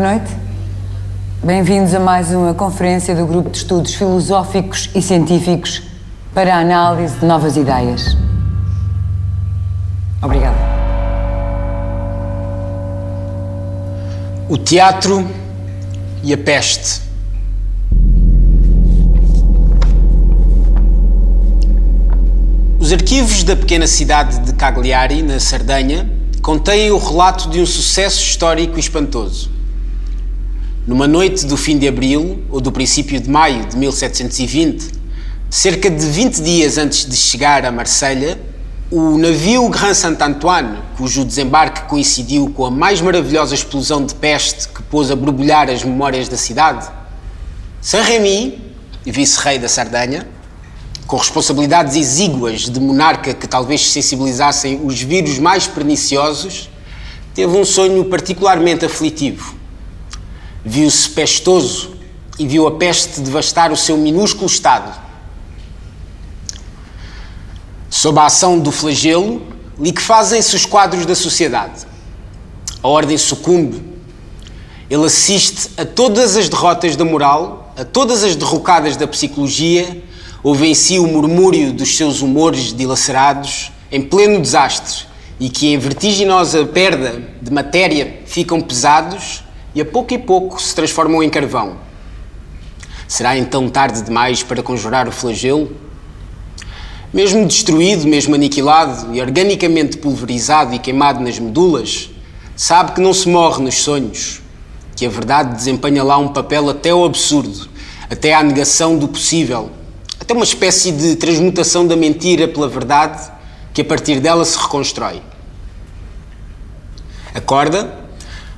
noite. Bem-vindos a mais uma conferência do Grupo de Estudos Filosóficos e Científicos para a Análise de Novas Ideias. Obrigada. O teatro e a peste. Os arquivos da pequena cidade de Cagliari, na Sardenha, contêm o relato de um sucesso histórico espantoso. Numa noite do fim de abril, ou do princípio de maio de 1720, cerca de 20 dias antes de chegar a Marselha, o navio Grand Saint-Antoine, cujo desembarque coincidiu com a mais maravilhosa explosão de peste que pôs a borbulhar as memórias da cidade, Saint-Rémy, vice-rei da Sardenha, com responsabilidades exíguas de monarca que talvez sensibilizassem os vírus mais perniciosos, teve um sonho particularmente aflitivo. Viu-se pestoso e viu a peste devastar o seu minúsculo estado. Sob a ação do flagelo, liquefazem-se os quadros da sociedade. A ordem sucumbe. Ele assiste a todas as derrotas da moral, a todas as derrocadas da psicologia, ouve em si o murmúrio dos seus humores dilacerados, em pleno desastre, e que em vertiginosa perda de matéria ficam pesados e pouco se transformam em carvão. Será então tarde demais para conjurar o flagelo? Mesmo destruído, mesmo aniquilado e organicamente pulverizado e queimado nas medulas, sabe que não se morre nos sonhos, que a verdade desempenha lá um papel até ao absurdo, até à negação do possível, até uma espécie de transmutação da mentira pela verdade que a partir dela se reconstrói. Acorda,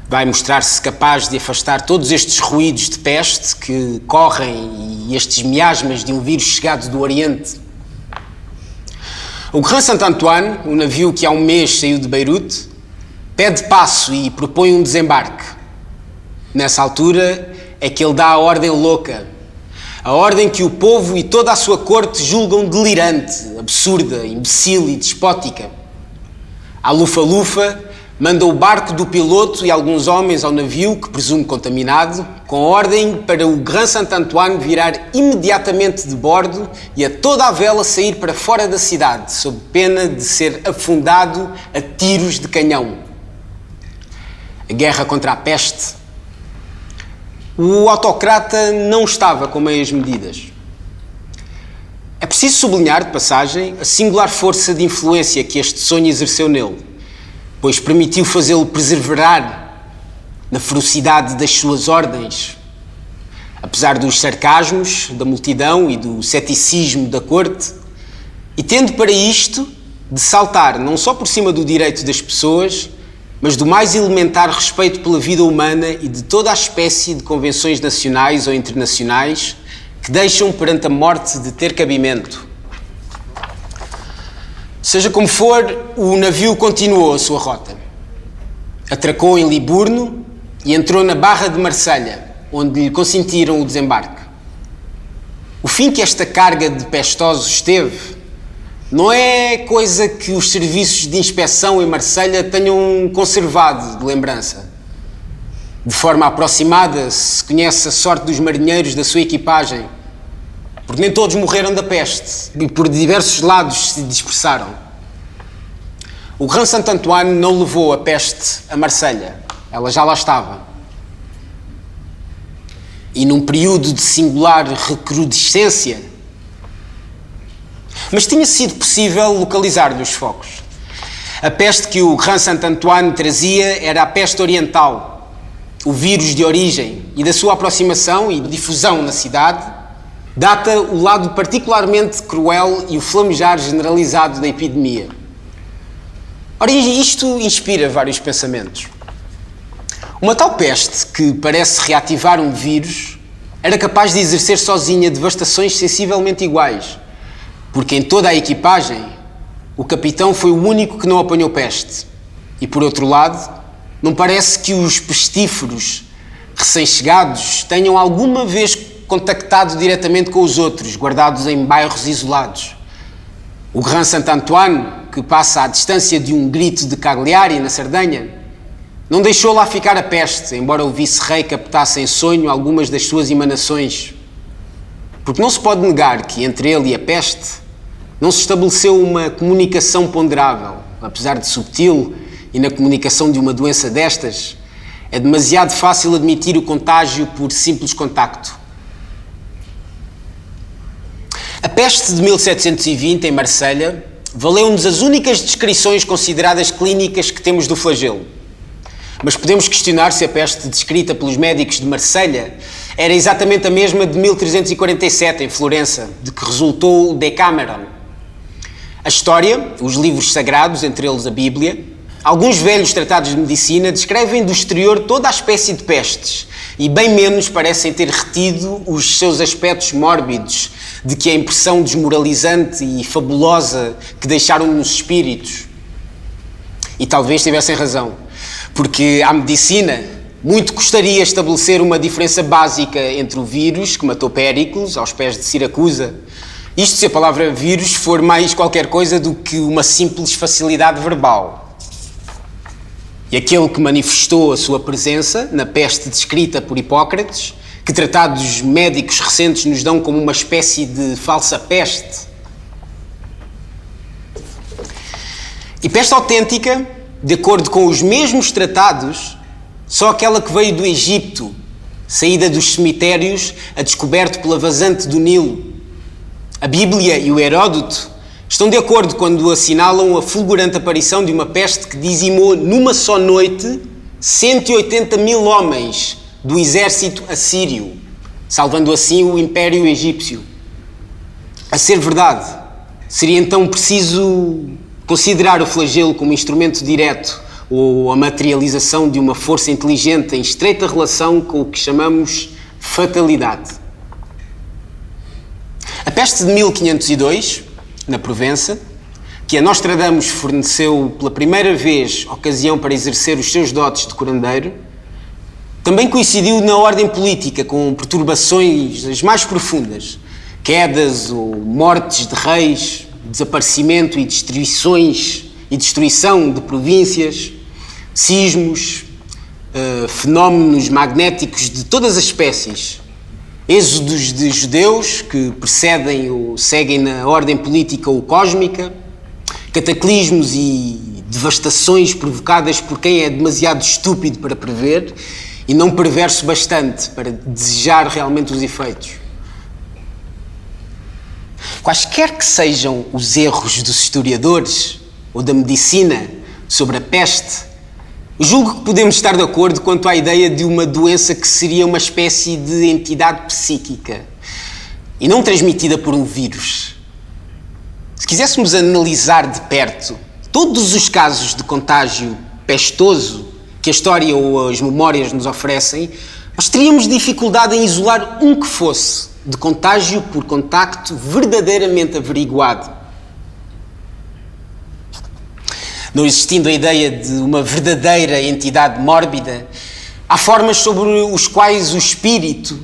vai mostrar-se capaz de afastar todos estes ruídos de peste que correm e estes miasmas de um vírus chegado do Oriente. O Grand Saint-Antoine, o navio que há um mês saiu de Beirute, pede passo e propõe um desembarque. Nessa altura é que ele dá a ordem louca, a ordem que o povo e toda a sua corte julgam delirante, absurda, imbecil e despótica. A lufa-lufa manda o barco do piloto e alguns homens ao navio, que presume contaminado, com ordem para o Grand Saint-Antoine virar imediatamente de bordo e a toda a vela sair para fora da cidade, sob pena de ser afundado a tiros de canhão. A guerra contra a peste. O autocrata não estava com meias medidas. É preciso sublinhar, de passagem, a singular força de influência que este sonho exerceu nele, pois permitiu fazê-lo perseverar na ferocidade das suas ordens, apesar dos sarcasmos da multidão e do ceticismo da corte, e tendo para isto de saltar não só por cima do direito das pessoas, mas do mais elementar respeito pela vida humana e de toda a espécie de convenções nacionais ou internacionais que deixam perante a morte de ter cabimento. Seja como for, o navio continuou a sua rota. Atracou em Liburno e entrou na Barra de Marselha, onde lhe consentiram o desembarque. O fim que esta carga de pestosos teve não é coisa que os serviços de inspeção em Marselha tenham conservado de lembrança. De forma aproximada se conhece a sorte dos marinheiros da sua equipagem, porque nem todos morreram da peste e por diversos lados se dispersaram. O Grand Saint-Antoine não levou a peste a Marselha, ela já lá estava. E num período de singular recrudescência, mas tinha sido possível localizar-lhe os focos. A peste que o Grand Saint-Antoine trazia era a peste oriental, o vírus de origem, e da sua aproximação e difusão na cidade data o lado particularmente cruel e o flamejar generalizado da epidemia. Ora, isto inspira vários pensamentos. Uma tal peste, que parece reativar um vírus, era capaz de exercer sozinha devastações sensivelmente iguais, porque em toda a equipagem o capitão foi o único que não apanhou peste. E por outro lado, não parece que os pestíferos recém-chegados tenham alguma vez contactado diretamente com os outros, guardados em bairros isolados. O Grand Saint-Antoine, que passa à distância de um grito de Cagliari, na Sardenha, Não deixou lá ficar a peste, embora o vice-rei captasse em sonho algumas das suas emanações. Porque não se pode negar que entre ele e a peste não se estabeleceu uma comunicação ponderável. Apesar de subtil, e na comunicação de uma doença destas, é demasiado fácil admitir o contágio por simples contacto. A peste de 1720, em Marselha, valeu-nos as únicas descrições consideradas clínicas que temos do flagelo. Mas podemos questionar se a peste descrita pelos médicos de Marselha era exatamente a mesma de 1347, em Florença, de que resultou o Decameron. A história, os livros sagrados, entre eles a Bíblia, alguns velhos tratados de medicina descrevem do exterior toda a espécie de pestes e bem menos parecem ter retido os seus aspectos mórbidos, de que a impressão desmoralizante e fabulosa que deixaram nos espíritos. E talvez tivessem razão, porque a medicina muito gostaria de estabelecer uma diferença básica entre o vírus que matou Péricles aos pés de Siracusa. Isto se a palavra vírus for mais qualquer coisa do que uma simples facilidade verbal. E aquele que manifestou a sua presença na peste descrita por Hipócrates, que tratados médicos recentes nos dão como uma espécie de falsa peste. E peste autêntica, de acordo com os mesmos tratados, só aquela que veio do Egito, saída dos cemitérios, a descoberto pela vazante do Nilo. A Bíblia e o Heródoto estão de acordo quando assinalam a fulgurante aparição de uma peste que dizimou numa só noite 180 mil homens do exército assírio, salvando assim o Império Egípcio. A ser verdade, seria então preciso considerar o flagelo como instrumento direto ou a materialização de uma força inteligente em estreita relação com o que chamamos fatalidade. A peste de 1502, na Provença, que a Nostradamus forneceu pela primeira vez ocasião para exercer os seus dotes de curandeiro, também coincidiu na ordem política com perturbações as mais profundas, quedas ou mortes de reis, desaparecimento e destruição de províncias, sismos, fenómenos magnéticos de todas as espécies, êxodos de judeus que precedem ou seguem na ordem política ou cósmica, cataclismos e devastações provocadas por quem é demasiado estúpido para prever e não perverso bastante para desejar realmente os efeitos. Quaisquer que sejam os erros dos historiadores ou da medicina sobre a peste, julgo que podemos estar de acordo quanto à ideia de uma doença que seria uma espécie de entidade psíquica e não transmitida por um vírus. Se quiséssemos analisar de perto todos os casos de contágio pestoso que a história ou as memórias nos oferecem, nós teríamos dificuldade em isolar um que fosse de contágio por contacto verdadeiramente averiguado. Não existindo a ideia de uma verdadeira entidade mórbida, há formas sobre os quais o espírito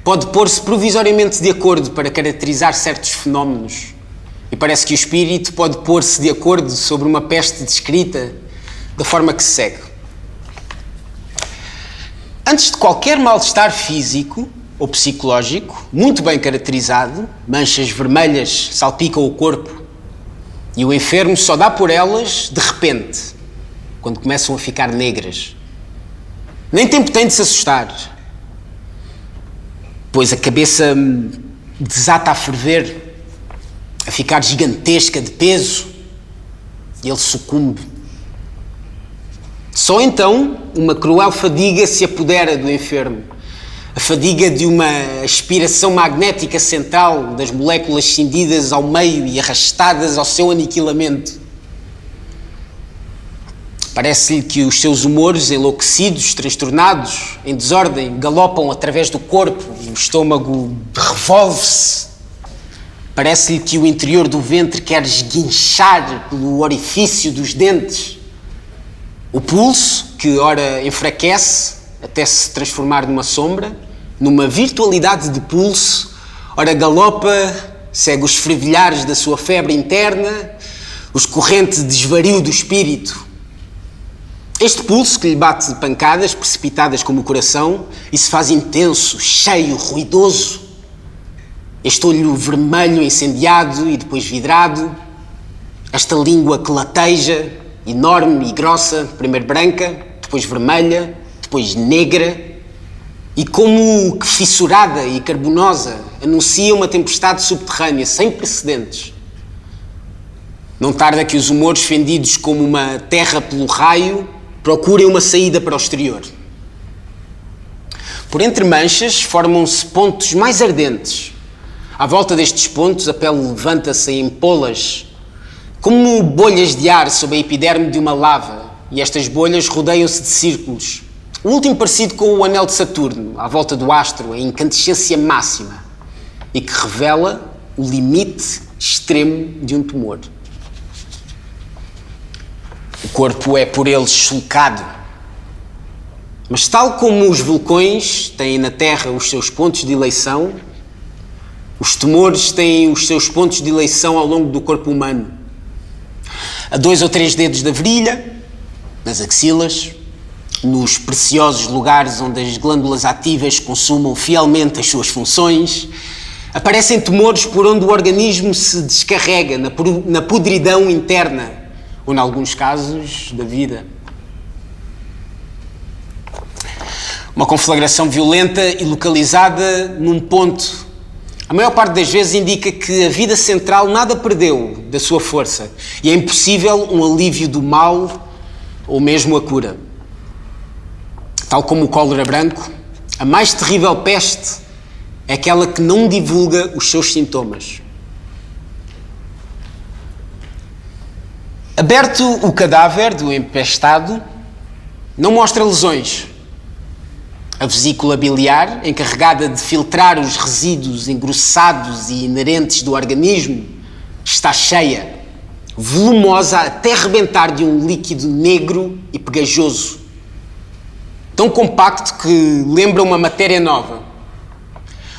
pode pôr-se provisoriamente de acordo para caracterizar certos fenómenos. E parece que o espírito pode pôr-se de acordo sobre uma peste descrita da forma que se segue. Antes de qualquer mal-estar físico ou psicológico, muito bem caracterizado, manchas vermelhas salpicam o corpo, e o enfermo só dá por elas de repente, quando começam a ficar negras. Nem tempo tem de se assustar, pois a cabeça desata a ferver, a ficar gigantesca de peso, e ele sucumbe. Só então uma cruel fadiga se apodera do enfermo. A fadiga de uma aspiração magnética central das moléculas cindidas ao meio e arrastadas ao seu aniquilamento. Parece-lhe que os seus humores enlouquecidos, transtornados, em desordem, galopam através do corpo e o estômago revolve-se. Parece-lhe que o interior do ventre quer esguinchar pelo orifício dos dentes. O pulso, que ora enfraquece até se transformar numa sombra, numa virtualidade de pulso, ora galopa, segue os fervilhares da sua febre interna, os correntes de desvario do espírito. Este pulso que lhe bate de pancadas precipitadas como o coração e se faz intenso, cheio, ruidoso. Este olho vermelho incendiado e depois vidrado. Esta língua que lateja, enorme e grossa, primeiro branca, depois vermelha, depois negra. E como que fissurada e carbonosa, anuncia uma tempestade subterrânea sem precedentes. Não tarda que os humores fendidos como uma terra pelo raio procurem uma saída para o exterior. Por entre manchas formam-se pontos mais ardentes. À volta destes pontos a pele levanta-se em polas, como bolhas de ar sob a epiderme de uma lava, e estas bolhas rodeiam-se de círculos. O último parecido com o anel de Saturno, à volta do astro, em incandescência máxima, e que revela o limite extremo de um tumor. O corpo é por eles sulcado. Mas tal como os vulcões têm na Terra os seus pontos de eleição, os tumores têm os seus pontos de eleição ao longo do corpo humano. A 2 ou 3 dedos da virilha, nas axilas, nos preciosos lugares onde as glândulas ativas consumam fielmente as suas funções, aparecem tumores por onde o organismo se descarrega na podridão interna, ou, em alguns casos, da vida. Uma conflagração violenta e localizada num ponto, a maior parte das vezes indica que a vida central nada perdeu da sua força e é impossível um alívio do mal ou mesmo a cura. Tal como o cólera branco, a mais terrível peste é aquela que não divulga os seus sintomas. Aberto o cadáver do empestado, não mostra lesões. A vesícula biliar, encarregada de filtrar os resíduos engrossados e inerentes do organismo, está cheia, volumosa até rebentar de um líquido negro e pegajoso. Tão compacto que lembra uma matéria nova.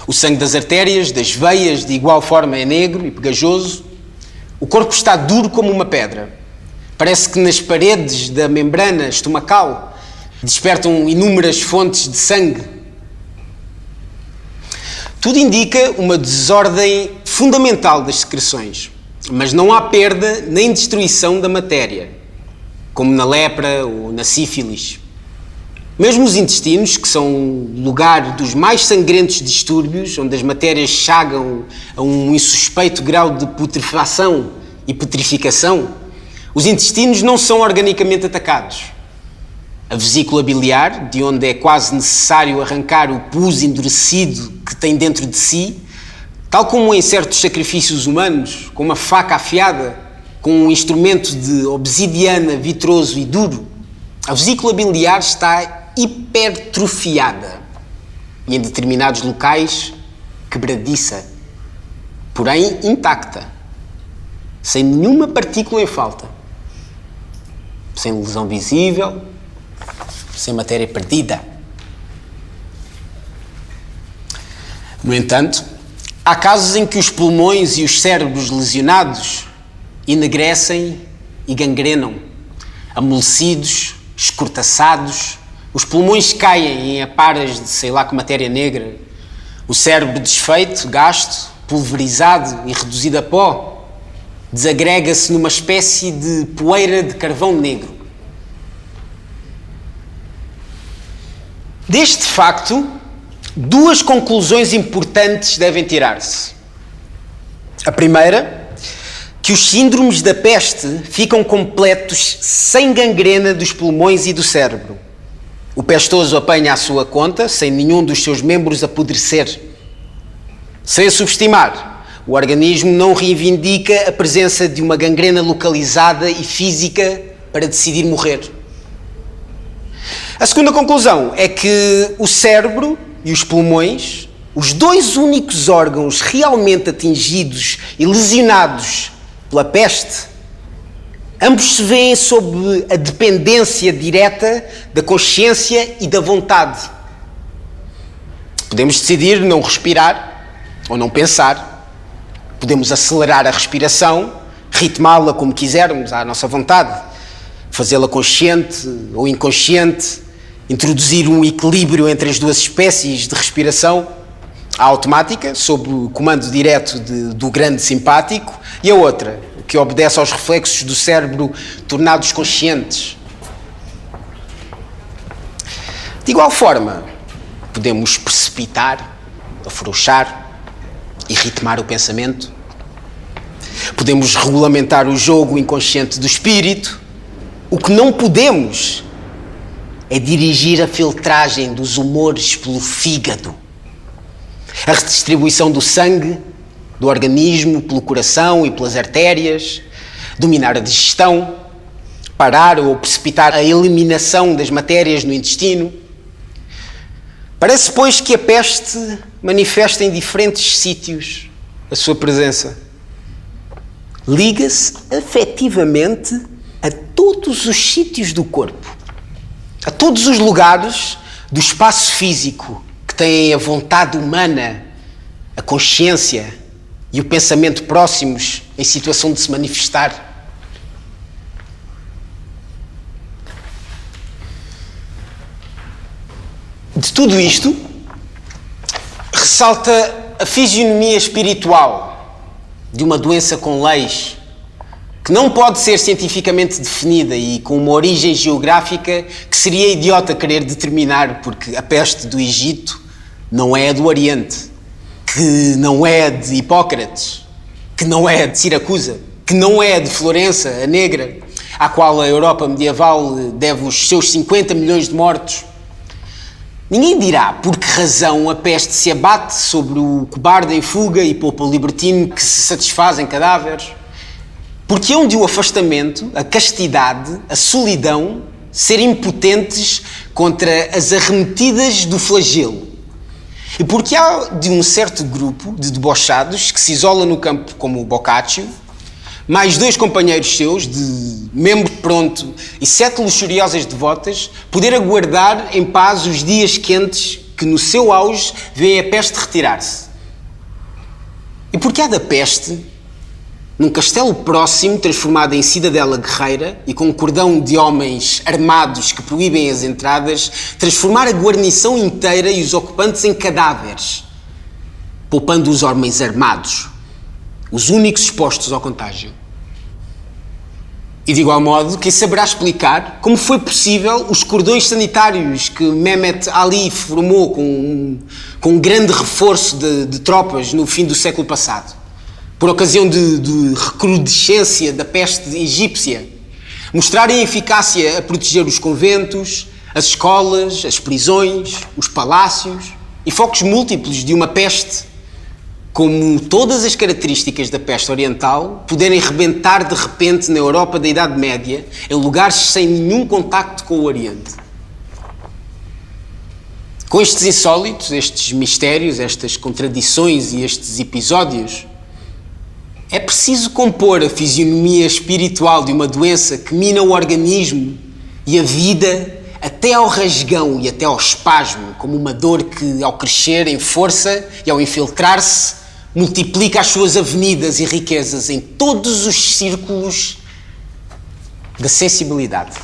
O sangue das artérias, das veias, de igual forma é negro e pegajoso. O corpo está duro como uma pedra. Parece que nas paredes da membrana estomacal despertam inúmeras fontes de sangue. Tudo indica uma desordem fundamental das secreções, mas não há perda nem destruição da matéria, como na lepra ou na sífilis. Mesmo os intestinos, que são lugar dos mais sangrentos distúrbios, onde as matérias chegam a um insuspeito grau de putrefação e putrificação, os intestinos não são organicamente atacados. A vesícula biliar, de onde é quase necessário arrancar o pus endurecido que tem dentro de si, tal como em certos sacrifícios humanos, com uma faca afiada, com um instrumento de obsidiana vitroso e duro, a vesícula biliar está hipertrofiada e, em determinados locais, quebradiça, porém intacta, sem nenhuma partícula em falta, sem lesão visível, sem matéria perdida. No entanto, há casos em que os pulmões e os cérebros lesionados enegrecem e gangrenam, amolecidos, escortaçados, os pulmões caem em aparas de sei lá que matéria negra, o cérebro desfeito, gasto, pulverizado e reduzido a pó, desagrega-se numa espécie de poeira de carvão negro. Deste facto, 2 conclusões importantes devem tirar-se. A primeira, que os síndromes da peste ficam completos sem gangrena dos pulmões e do cérebro. O pestoso apanha à sua conta, sem nenhum dos seus membros apodrecer. Sem a subestimar, o organismo não reivindica a presença de uma gangrena localizada e física para decidir morrer. A segunda conclusão é que o cérebro e os pulmões, os 2 únicos órgãos realmente atingidos e lesionados pela peste, ambos se veem sob a dependência direta da consciência e da vontade. Podemos decidir não respirar ou não pensar. Podemos acelerar a respiração, ritmá-la como quisermos, à nossa vontade. fazê-la consciente ou inconsciente, introduzir um equilíbrio entre as duas espécies de respiração, a automática, sob o comando direto do grande simpático, e a outra, que obedece aos reflexos do cérebro tornados conscientes. De igual forma, podemos precipitar, afrouxar e ritmar o pensamento. Podemos regulamentar o jogo inconsciente do espírito. O que não podemos é dirigir a filtragem dos humores pelo fígado, a redistribuição do sangue, do organismo, pelo coração e pelas artérias, dominar a digestão, parar ou precipitar a eliminação das matérias no intestino. Parece, pois, que a peste manifesta em diferentes sítios a sua presença. Liga-se afetivamente a todos os sítios do corpo, a todos os lugares do espaço físico que têm a vontade humana, a consciência e o pensamento próximos em situação de se manifestar. De tudo isto, ressalta a fisionomia espiritual de uma doença com leis que não pode ser cientificamente definida e com uma origem geográfica que seria idiota querer determinar, porque a peste do Egito não é a do Oriente, que não é de Hipócrates, que não é de Siracusa, que não é de Florença, a Negra, à qual a Europa medieval deve os seus 50 milhões de mortos. Ninguém dirá por que razão a peste se abate sobre o cobarde em fuga e poupa o libertino que se satisfaz em cadáveres. Porque hão de o afastamento, a castidade, a solidão ser impotentes contra as arremetidas do flagelo. E porque há de um certo grupo de debochados que se isola no campo como o Boccaccio, mais 2 companheiros seus, de membro pronto e 7 luxuriosas devotas, poder aguardar em paz os dias quentes que no seu auge vêem a peste retirar-se. E porque há da peste, num castelo próximo, transformado em cidadela guerreira e com um cordão de homens armados que proíbem as entradas, transformar a guarnição inteira e os ocupantes em cadáveres, poupando os homens armados, os únicos expostos ao contágio. E de igual modo, quem saberá explicar como foi possível os cordões sanitários que Mehmet Ali formou com um grande reforço de tropas no fim do século passado, por ocasião de recrudescência da peste egípcia, mostrarem a eficácia a proteger os conventos, as escolas, as prisões, os palácios e focos múltiplos de uma peste, como todas as características da peste oriental, poderem rebentar de repente na Europa da Idade Média, em lugares sem nenhum contacto com o Oriente. Com estes insólitos, estes mistérios, estas contradições e estes episódios, é preciso compor a fisionomia espiritual de uma doença que mina o organismo e a vida até ao rasgão e até ao espasmo, como uma dor que, ao crescer em força e ao infiltrar-se, multiplica as suas avenidas e riquezas em todos os círculos da sensibilidade.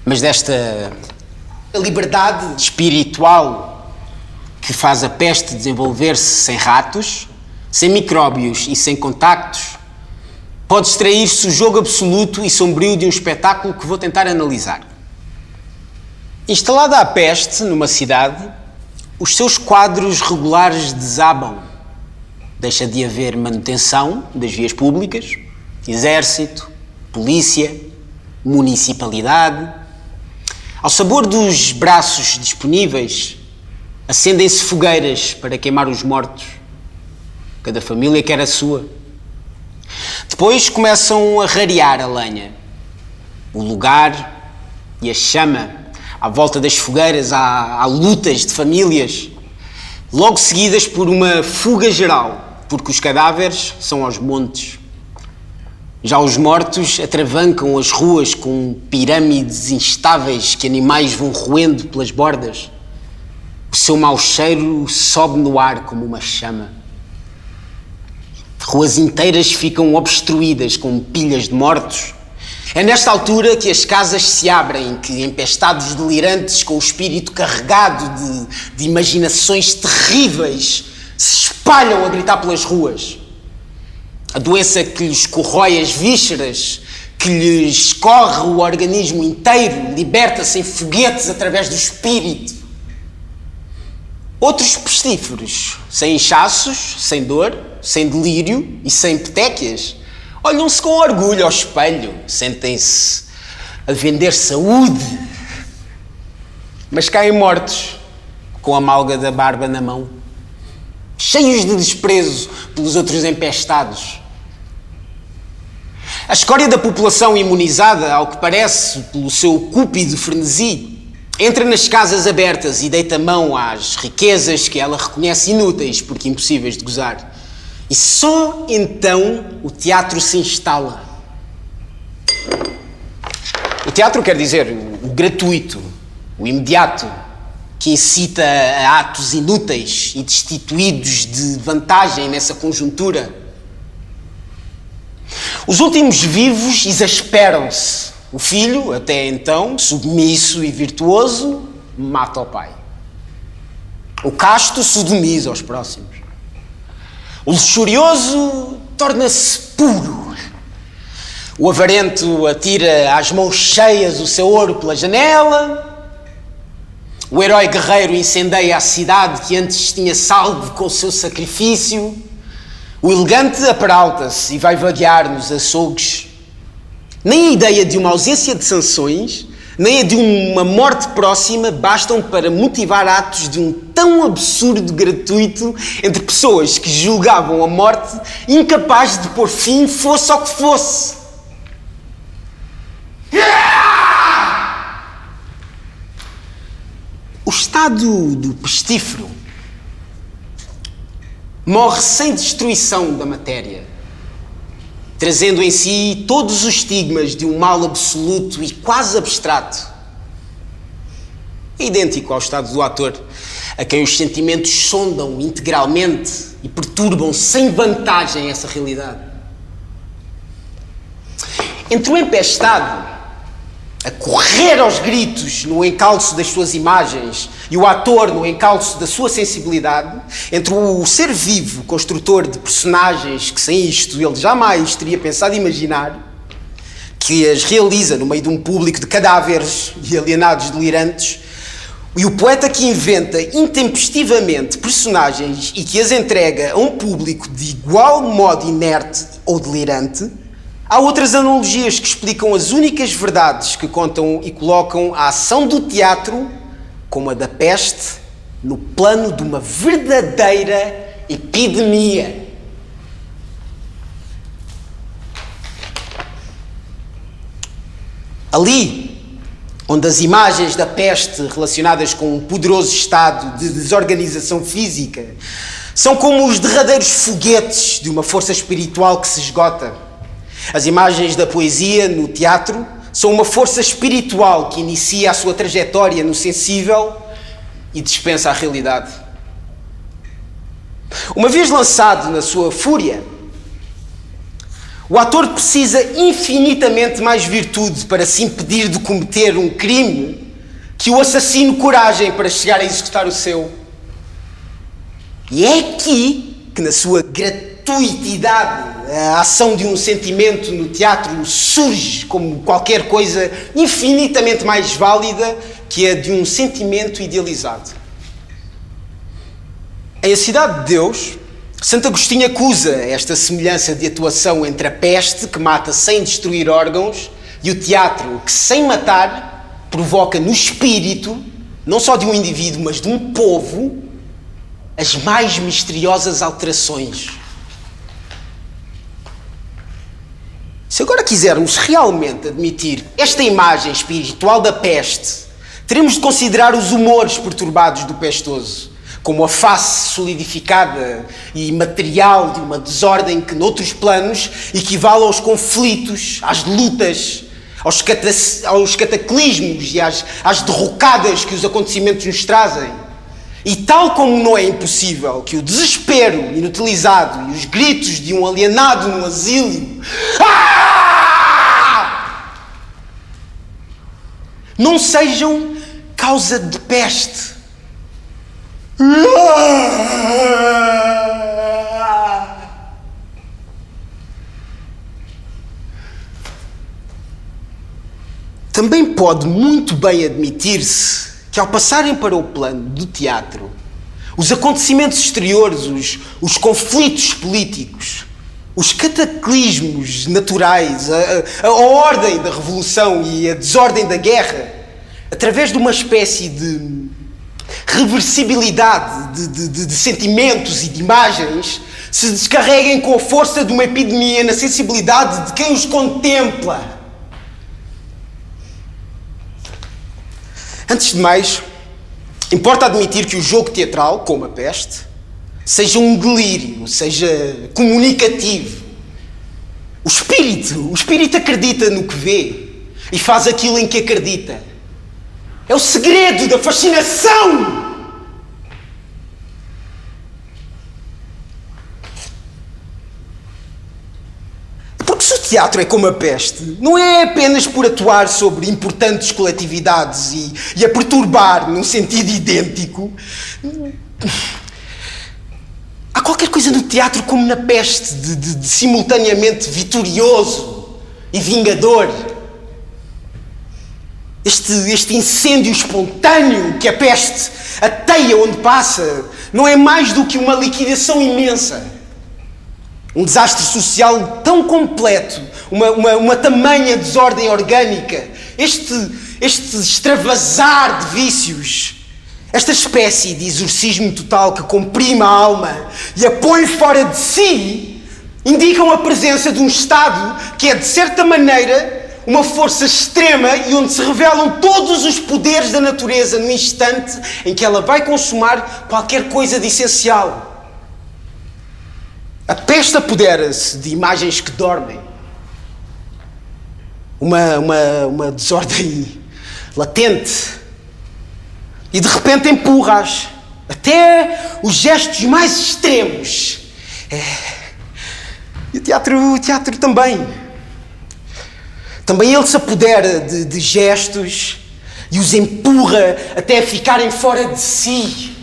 Mas desta liberdade espiritual que faz a peste desenvolver-se sem ratos, sem micróbios e sem contactos, pode extrair-se o jogo absoluto e sombrio de um espetáculo que vou tentar analisar. Instalada a peste numa cidade, os seus quadros regulares desabam. Deixa de haver manutenção das vias públicas, exército, polícia, municipalidade. Ao sabor dos braços disponíveis, acendem-se fogueiras para queimar os mortos. Cada família quer a sua. Depois começam a rarear a lenha. O lugar e a chama. À volta das fogueiras há lutas de famílias, logo seguidas por uma fuga geral, porque os cadáveres são aos montes. Já os mortos atravancam as ruas com pirâmides instáveis que animais vão roendo pelas bordas. O seu mau cheiro sobe no ar como uma chama. Ruas inteiras ficam obstruídas com pilhas de mortos. É nesta altura que as casas se abrem, que empestados delirantes com o espírito carregado de imaginações terríveis se espalham a gritar pelas ruas. A doença que lhes corrói as vísceras, que lhes corre o organismo inteiro, liberta-se em foguetes através do espírito. Outros pestíferos, sem inchaços, sem dor, sem delírio e sem petequias, olham-se com orgulho ao espelho, sentem-se a vender saúde, mas caem mortos com a malga da barba na mão, cheios de desprezo pelos outros empestados. A escória da população imunizada, ao que parece, pelo seu cúpido frenesi, entra nas casas abertas e deita mão às riquezas que ela reconhece inúteis porque impossíveis de gozar. E só então o teatro se instala. O teatro quer dizer o gratuito, o imediato, que incita a atos inúteis e destituídos de vantagem nessa conjuntura. Os últimos vivos exasperam-se. O filho, até então, submisso e virtuoso, mata o pai. O casto sodomiza aos próximos. O luxurioso torna-se puro. O avarento atira às mãos cheias o seu ouro pela janela. O herói guerreiro incendeia a cidade que antes tinha salvo com o seu sacrifício. O elegante aperalta-se e vai vaguear nos açougues. Nem a ideia de uma ausência de sanções, nem a de uma morte próxima bastam para motivar atos de um tão absurdo gratuito entre pessoas que julgavam a morte incapaz de pôr fim, fosse ao que fosse. O estado do pestífero morre sem destruição da matéria, trazendo em si todos os estigmas de um mal absoluto e quase abstrato. É idêntico ao estado do ator, a quem os sentimentos sondam integralmente e perturbam sem vantagem essa realidade. Entre o empestado, a correr aos gritos no encalço das suas imagens, e o ator no encalço da sua sensibilidade, entre o ser vivo, construtor de personagens que sem isto ele jamais teria pensado imaginar, que as realiza no meio de um público de cadáveres e alienados delirantes, e o poeta que inventa intempestivamente personagens e que as entrega a um público de igual modo inerte ou delirante, há outras analogias que explicam as únicas verdades que contam e colocam a ação do teatro, como a da peste, no plano de uma verdadeira epidemia. Ali, onde as imagens da peste relacionadas com um poderoso estado de desorganização física são como os derradeiros foguetes de uma força espiritual que se esgota, as imagens da poesia no teatro são uma força espiritual que inicia a sua trajetória no sensível e dispensa a realidade. Uma vez lançado na sua fúria, o ator precisa infinitamente mais virtude para se impedir de cometer um crime que o assassino coragem para chegar a executar o seu. E é aqui que, na sua gratuitidade, a ação de um sentimento no teatro surge como qualquer coisa infinitamente mais válida que a de um sentimento idealizado. Em A Cidade de Deus, Santo Agostinho acusa esta semelhança de atuação entre a peste, que mata sem destruir órgãos, e o teatro, que sem matar, provoca no espírito, não só de um indivíduo, mas de um povo, as mais misteriosas alterações. Se agora quisermos realmente admitir esta imagem espiritual da peste, teremos de considerar os humores perturbados do pestoso, como a face solidificada e material de uma desordem que, noutros planos, equivale aos conflitos, às lutas, aos cataclismos e às derrocadas que os acontecimentos nos trazem. E tal como não é impossível que o desespero inutilizado e os gritos de um alienado no asilo não sejam causa de peste. Também pode muito bem admitir-se que, ao passarem para o plano do teatro, os acontecimentos exteriores, os conflitos políticos, os cataclismos naturais, a ordem da revolução e a desordem da guerra, através de uma espécie de reversibilidade de sentimentos e de imagens, se descarreguem com a força de uma epidemia na sensibilidade de quem os contempla. Antes de mais, importa admitir que o jogo teatral, como a peste, seja um delírio, seja comunicativo. O espírito acredita no que vê e faz aquilo em que acredita. É o segredo da fascinação! Porque se o teatro é como a peste, não é apenas por atuar sobre importantes coletividades e a perturbar num sentido idêntico. Há qualquer coisa no teatro como na peste, de simultaneamente vitorioso e vingador. Este incêndio espontâneo que a peste ateia onde passa não é mais do que uma liquidação imensa. Um desastre social tão completo, uma tamanha desordem orgânica, este extravasar de vícios, esta espécie de exorcismo total que comprime a alma e a põe fora de si, indicam a presença de um estado que é, de certa maneira, uma força extrema e onde se revelam todos os poderes da natureza no instante em que ela vai consumar qualquer coisa de essencial. A peste apodera-se de imagens que dormem. Uma desordem latente. E de repente empurra-as. Até os gestos mais extremos. E o teatro também. Também ele se apodera de gestos e os empurra até ficarem fora de si.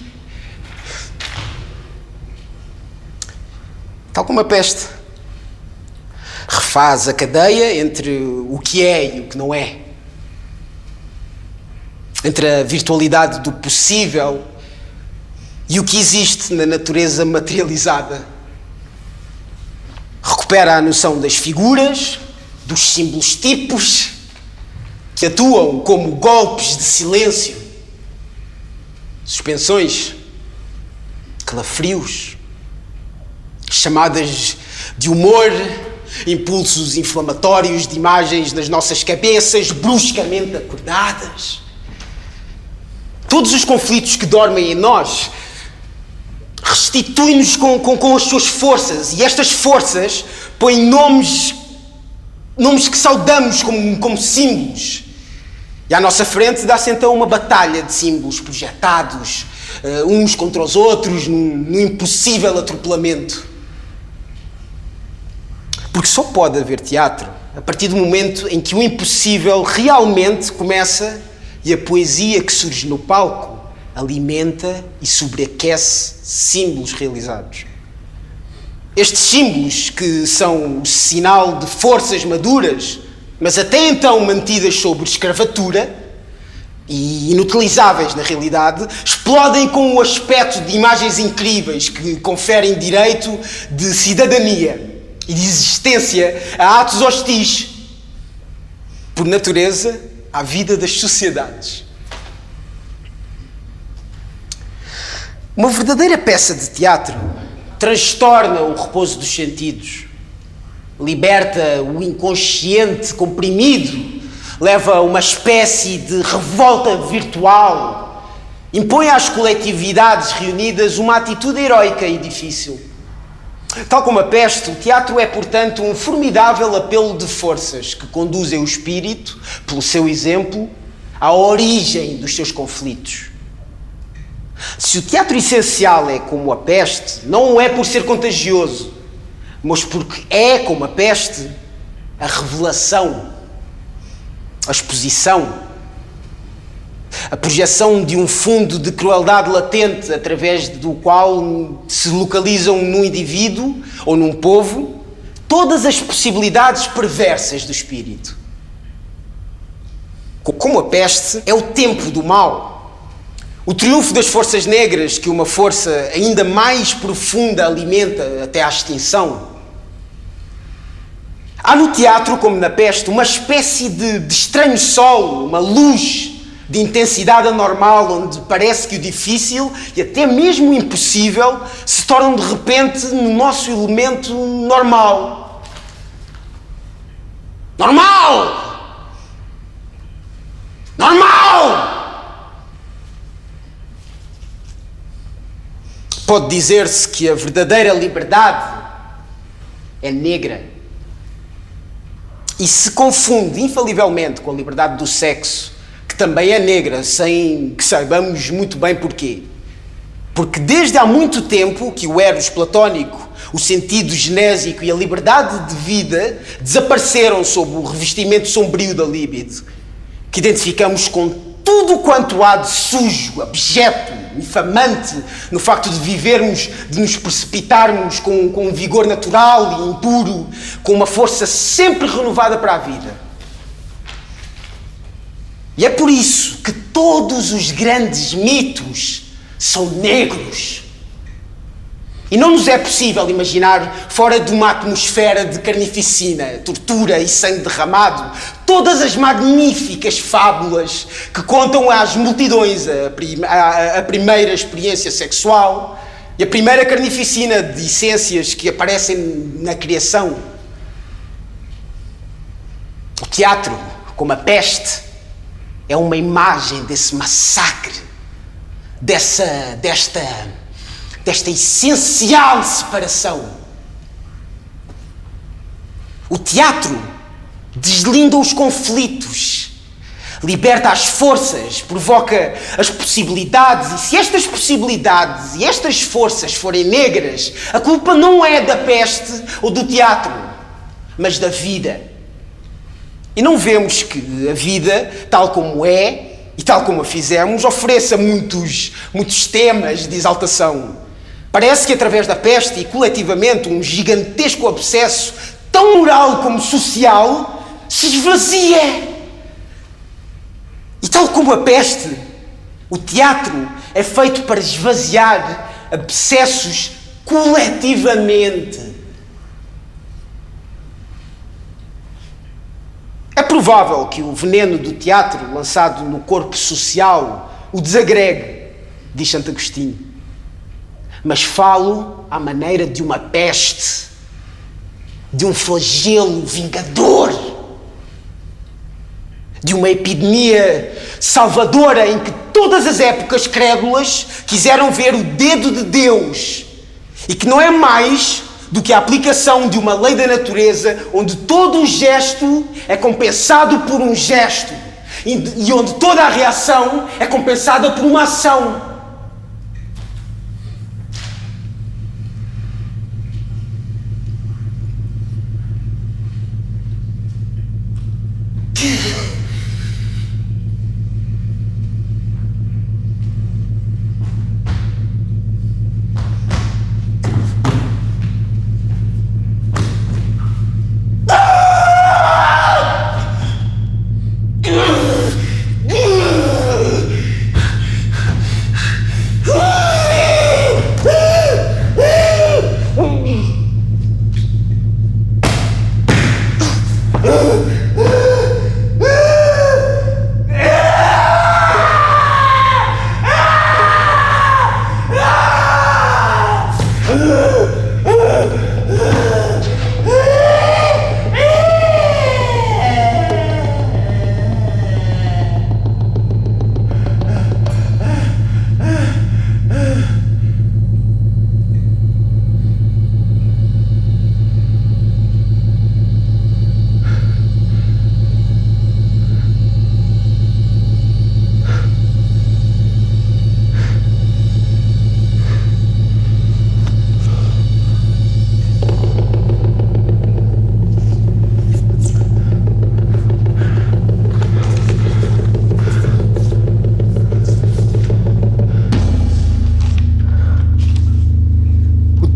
Tal como a peste. Refaz a cadeia entre o que é e o que não é. Entre a virtualidade do possível e o que existe na natureza materializada. Recupera a noção das figuras, dos símbolos tipos, que atuam como golpes de silêncio, suspensões, calafrios, chamadas de humor, impulsos inflamatórios de imagens nas nossas cabeças bruscamente acordadas. Todos os conflitos que dormem em nós restituem-nos com as suas forças, e estas forças põem nomes que saudamos como símbolos. E à nossa frente dá-se então uma batalha de símbolos projetados, uns contra os outros, num impossível atropelamento. Porque só pode haver teatro a partir do momento em que o impossível realmente começa e a poesia que surge no palco alimenta e sobreaquece símbolos realizados. Estes símbolos, que são o sinal de forças maduras, mas até então mantidas sob escravatura e inutilizáveis na realidade, explodem com o aspecto de imagens incríveis que conferem direito de cidadania e de existência a atos hostis, por natureza, à vida das sociedades. Uma verdadeira peça de teatro transtorna o repouso dos sentidos, liberta o inconsciente comprimido, leva a uma espécie de revolta virtual, impõe às coletividades reunidas uma atitude heroica e difícil. Tal como a peste, o teatro é, portanto, um formidável apelo de forças que conduzem o espírito, pelo seu exemplo, à origem dos seus conflitos. Se o teatro essencial é como a peste, não é por ser contagioso, mas porque é como a peste, a revelação, a exposição, a projeção de um fundo de crueldade latente através do qual se localizam num indivíduo ou num povo todas as possibilidades perversas do espírito. Como a peste é o tempo do mal, o triunfo das forças negras que uma força ainda mais profunda alimenta até à extinção. Há no teatro, como na peste, uma espécie de estranho sol, uma luz de intensidade anormal, onde parece que o difícil e até mesmo o impossível se tornam de repente no nosso elemento normal. Normal! Normal! Pode dizer-se que a verdadeira liberdade é negra e se confunde infalivelmente com a liberdade do sexo, que também é negra, sem que saibamos muito bem porquê. Porque desde há muito tempo que o eros platónico, o sentido genésico e a liberdade de vida desapareceram sob o revestimento sombrio da libido, que identificamos com tudo quanto há de sujo, abjeto, infamante no facto de vivermos, de nos precipitarmos com um vigor natural e impuro, com uma força sempre renovada para a vida. E é por isso que todos os grandes mitos são negros. E não nos é possível imaginar, fora de uma atmosfera de carnificina, tortura e sangue derramado, todas as magníficas fábulas que contam às multidões a primeira experiência sexual e a primeira carnificina de essências que aparecem na criação. O teatro, como a peste, é uma imagem desse massacre, desta essencial separação. O teatro deslinda os conflitos, liberta as forças, provoca as possibilidades, e se estas possibilidades e estas forças forem negras, a culpa não é da peste ou do teatro, mas da vida. E não vemos que a vida, tal como é e tal como a fizemos, ofereça muitos temas de exaltação. Parece que através da peste e coletivamente um gigantesco abscesso, tão moral como social, se esvazia. E tal como a peste, o teatro é feito para esvaziar abscessos coletivamente. É provável que o veneno do teatro lançado no corpo social o desagregue, diz Santo Agostinho. Mas falo à maneira de uma peste, de um flagelo vingador, de uma epidemia salvadora em que todas as épocas crédulas quiseram ver o dedo de Deus e que não é mais do que a aplicação de uma lei da natureza onde todo o gesto é compensado por um gesto e onde toda a reação é compensada por uma ação.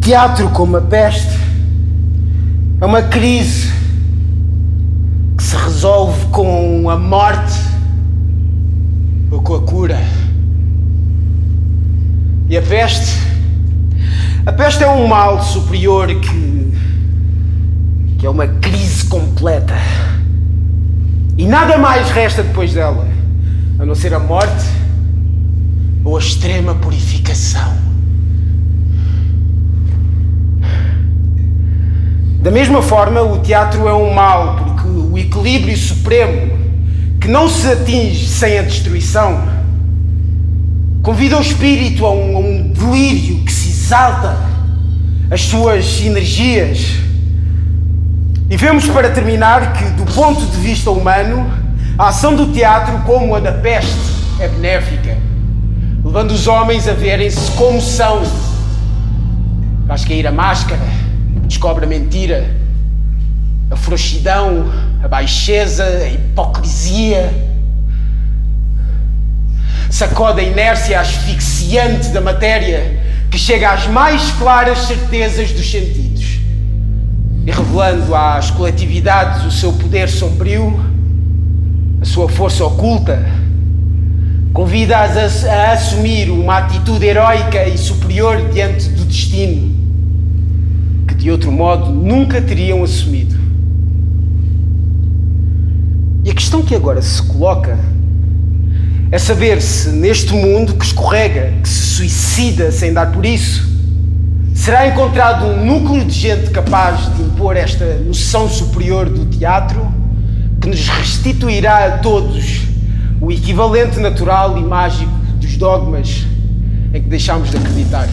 teatro, como a peste, é uma crise que se resolve com a morte ou com a cura. E a peste é um mal superior que é uma crise completa. E nada mais resta depois dela, a não ser a morte ou a extrema purificação. Da mesma forma, o teatro é um mal, porque o equilíbrio supremo, que não se atinge sem a destruição, convida o espírito a um delírio que se exalta as suas energias. E vemos, para terminar, que, do ponto de vista humano, a ação do teatro, como a da peste, é benéfica, levando os homens a verem-se como são. Faz cair a máscara, descobre a mentira, a frouxidão, a baixeza, a hipocrisia. Sacode a inércia asfixiante da matéria que chega às mais claras certezas dos sentidos e, revelando às coletividades o seu poder sombrio, a sua força oculta, convida-as a assumir uma atitude heroica e superior diante do destino que, de outro modo, nunca teriam assumido. E a questão que agora se coloca é saber se, neste mundo que escorrega, que se suicida sem dar por isso, será encontrado um núcleo de gente capaz de impor esta noção superior do teatro que nos restituirá a todos o equivalente natural e mágico dos dogmas em que deixámos de acreditar.